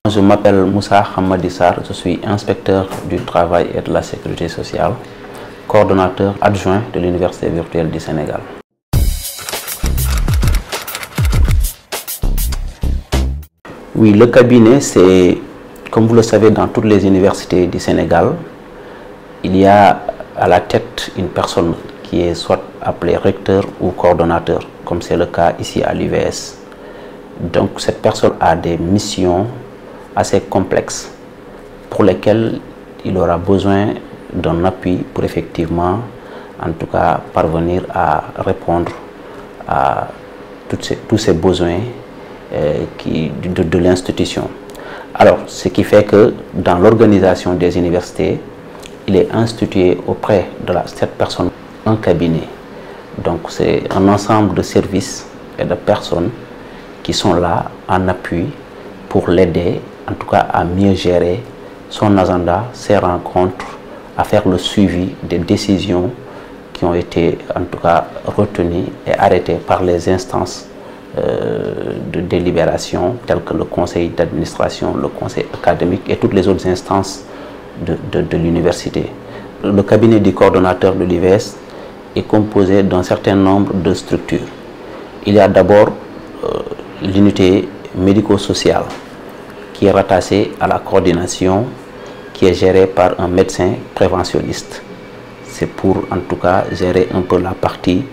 Je m'appelle Moussa Hamadissar, je suis inspecteur du travail et de la sécurité sociale, coordonnateur adjoint de l'Université virtuelle du Sénégal. Oui, le cabinet, c'est, comme vous le savez, dans toutes les universités du Sénégal, il y a à la tête une personne qui est soit appelée recteur ou coordonnateur, comme c'est le cas ici à l'UVS. Donc cette personne a des missions assez complexes pour lesquelles il aura besoin d'un appui pour effectivement, en tout cas, parvenir à répondre à tous ces besoins de l'institution. Alors, ce qui fait que dans l'organisation des universités, il est institué auprès de cette personne un cabinet. Donc, c'est un ensemble de services et de personnes qui sont là en appui pour l'aider, en tout cas, à mieux gérer son agenda, ses rencontres, à faire le suivi des décisions qui ont été, en tout cas, retenues et arrêtées par les instances de délibération telles que le conseil d'administration, le conseil académique et toutes les autres instances de l'université. Le cabinet du coordonnateur de l'UVS est composé d'un certain nombre de structures. Il y a d'abord l'unité médico-sociale qui est rattachée à la coordination qui est gérée par un médecin préventionniste. C'est pour en tout cas gérer un peu la partie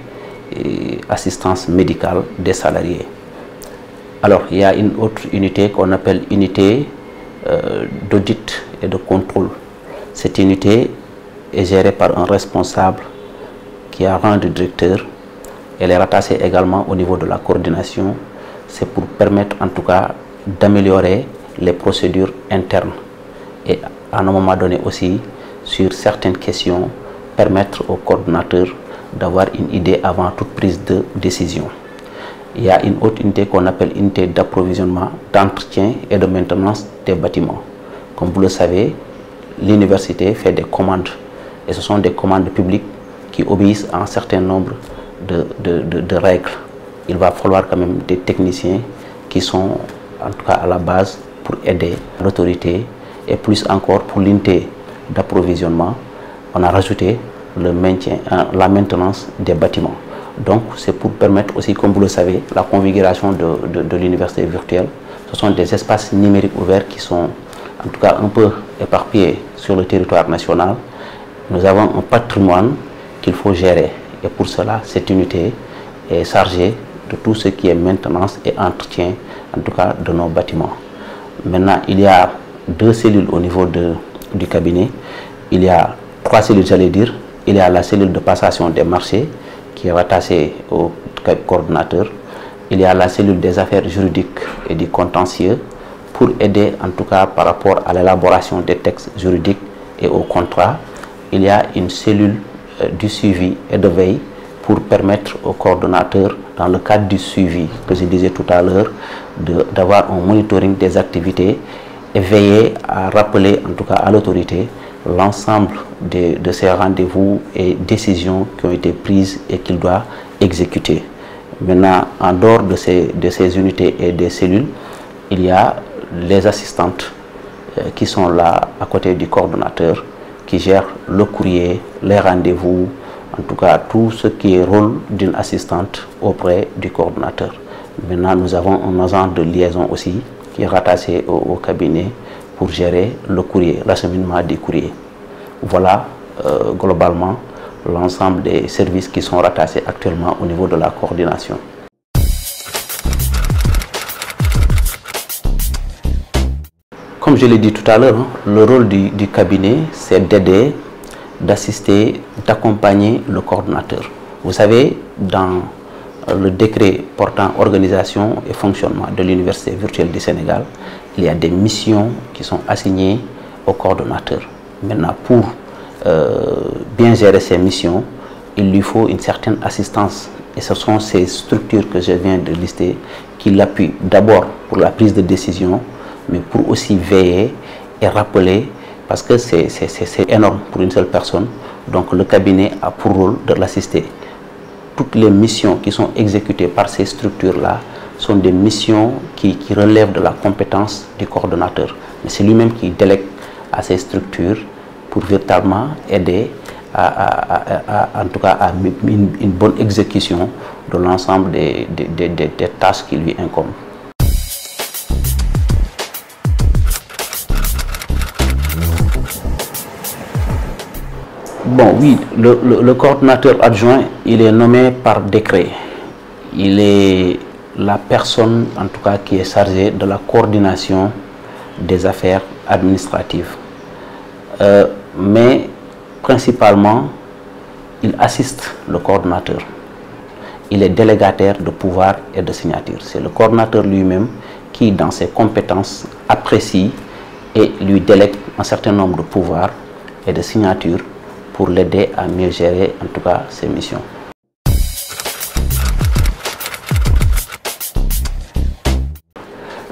assistance médicale des salariés. Alors il y a une autre unité qu'on appelle unité d'audit et de contrôle. Cette unité est gérée par un responsable qui a rang de directeur. Elle est rattachée également au niveau de la coordination. C'est pour permettre en tout cas d'améliorer les procédures internes et à un moment donné aussi sur certaines questions permettre au coordonnateur d'avoir une idée avant toute prise de décision. Il y a une autre unité qu'on appelle unité d'approvisionnement, d'entretien et de maintenance des bâtiments. Comme vous le savez, l'université fait des commandes et ce sont des commandes publiques qui obéissent à un certain nombre de règles. Il va falloir quand même des techniciens qui sont en tout cas à la base pour aider l'autorité et plus encore pour l'unité d'approvisionnement. On a rajouté le maintien, la maintenance des bâtiments. Donc c'est pour permettre aussi, comme vous le savez, la configuration de l'université virtuelle. Ce sont des espaces numériques ouverts qui sont en tout cas un peu éparpillés sur le territoire national. Nous avons un patrimoine qu'il faut gérer et pour cela cette unité est chargée de tout ce qui est maintenance et entretien en tout cas de nos bâtiments. Maintenant il y a deux cellules au niveau du cabinet. Il y a trois cellules, j'allais dire. Il y a la cellule de passation des marchés qui est rattachée au coordonnateur. Il y a la cellule des affaires juridiques et du contentieux pour aider en tout cas par rapport à l'élaboration des textes juridiques et au contrat. Il y a une cellule du suivi et de veille pour permettre au coordonnateur, dans le cadre du suivi que je disais tout à l'heure, d'avoir un monitoring des activités et veiller à rappeler en tout cas à l'autorité l'ensemble de ces rendez-vous et décisions qui ont été prises et qu'il doit exécuter. Maintenant, en dehors de ces unités et des cellules, il y a les assistantes qui sont là à côté du coordonnateur, qui gèrent le courrier, les rendez-vous, en tout cas tout ce qui est rôle d'une assistante auprès du coordonnateur. Maintenant, nous avons un agent de liaison aussi qui est rattaché au cabinet pour gérer le courrier, l'acheminement des courriers. Voilà globalement l'ensemble des services qui sont rattachés actuellement au niveau de la coordination. Comme je l'ai dit tout à l'heure, le rôle du cabinet, c'est d'aider, d'assister, d'accompagner le coordonnateur. Vous savez, dans le décret portant organisation et fonctionnement de l'Université virtuelle du Sénégal, il y a des missions qui sont assignées au coordonnateur. Maintenant, pour bien gérer ces missions, il lui faut une certaine assistance. Et ce sont ces structures que je viens de lister qui l'appuient d'abord pour la prise de décision, mais pour aussi veiller et rappeler, parce que c'est énorme pour une seule personne. Donc le cabinet a pour rôle de l'assister. Toutes les missions qui sont exécutées par ces structures-là sont des missions qui relèvent de la compétence du coordonnateur. Mais c'est lui-même qui délègue à ces structures pour véritablement aider en tout cas à une bonne exécution de l'ensemble des tâches qui lui incombent. Bon, oui, le coordonnateur adjoint, il est nommé par décret. Il est la personne, en tout cas, qui est chargée de la coordination des affaires administratives. Mais principalement, il assiste le coordonnateur. Il est délégataire de pouvoir et de signature. C'est le coordonnateur lui-même qui, dans ses compétences, apprécie et lui délègue un certain nombre de pouvoirs et de signatures pour l'aider à mieux gérer, en tout cas, ses missions.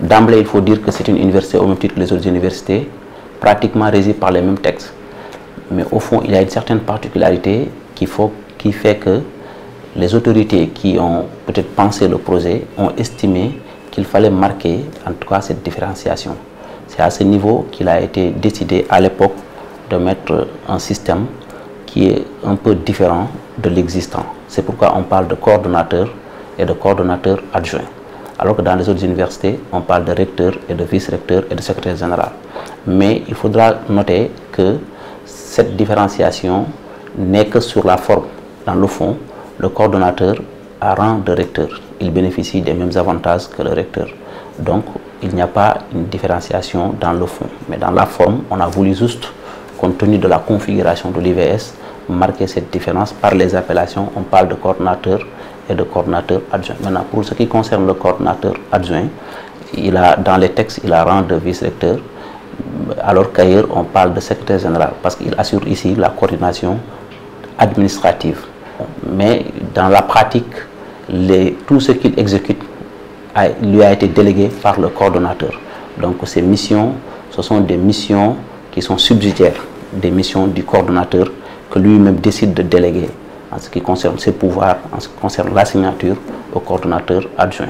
D'emblée, il faut dire que c'est une université, au même titre que les autres universités, pratiquement régie par les mêmes textes. Mais au fond, il y a une certaine particularité qui fait que les autorités qui ont peut-être pensé le projet ont estimé qu'il fallait marquer, en tout cas, cette différenciation. C'est à ce niveau qu'il a été décidé à l'époque de mettre un système qui est un peu différent de l'existant. C'est pourquoi on parle de coordonnateur et de coordonnateur adjoint. Alors que dans les autres universités, on parle de recteur et de vice-recteur et de secrétaire général. Mais il faudra noter que cette différenciation n'est que sur la forme. Dans le fond, le coordonnateur a rang de recteur. Il bénéficie des mêmes avantages que le recteur. Donc, il n'y a pas une différenciation dans le fond. Mais dans la forme, on a voulu juste, compte tenu de la configuration de l'IVS, marquer cette différence par les appellations. On parle de coordonnateur et de coordonnateur adjoint. Maintenant, pour ce qui concerne le coordonnateur adjoint, dans les textes, il a rang de vice-recteur, alors qu'ailleurs, on parle de secrétaire général, parce qu'il assure ici la coordination administrative. Mais dans la pratique, tout ce qu'il exécute lui a été délégué par le coordonnateur. Donc ces missions, ce sont des missions qui sont subsidiaires des missions du coordonnateur que lui-même décide de déléguer en ce qui concerne ses pouvoirs, en ce qui concerne la signature au coordonnateur adjoint.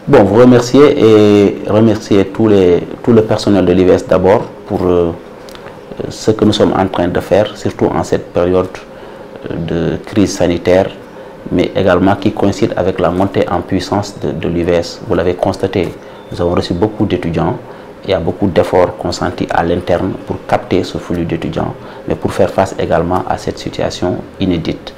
Bon, vous remercier et remercier tout le personnel de l'IVS d'abord pour ce que nous sommes en train de faire, surtout en cette période de crise sanitaire, mais également qui coïncide avec la montée en puissance de l'IVS. Vous l'avez constaté, nous avons reçu beaucoup d'étudiants. Il y a beaucoup d'efforts consentis à l'interne pour capter ce flux d'étudiants, mais pour faire face également à cette situation inédite.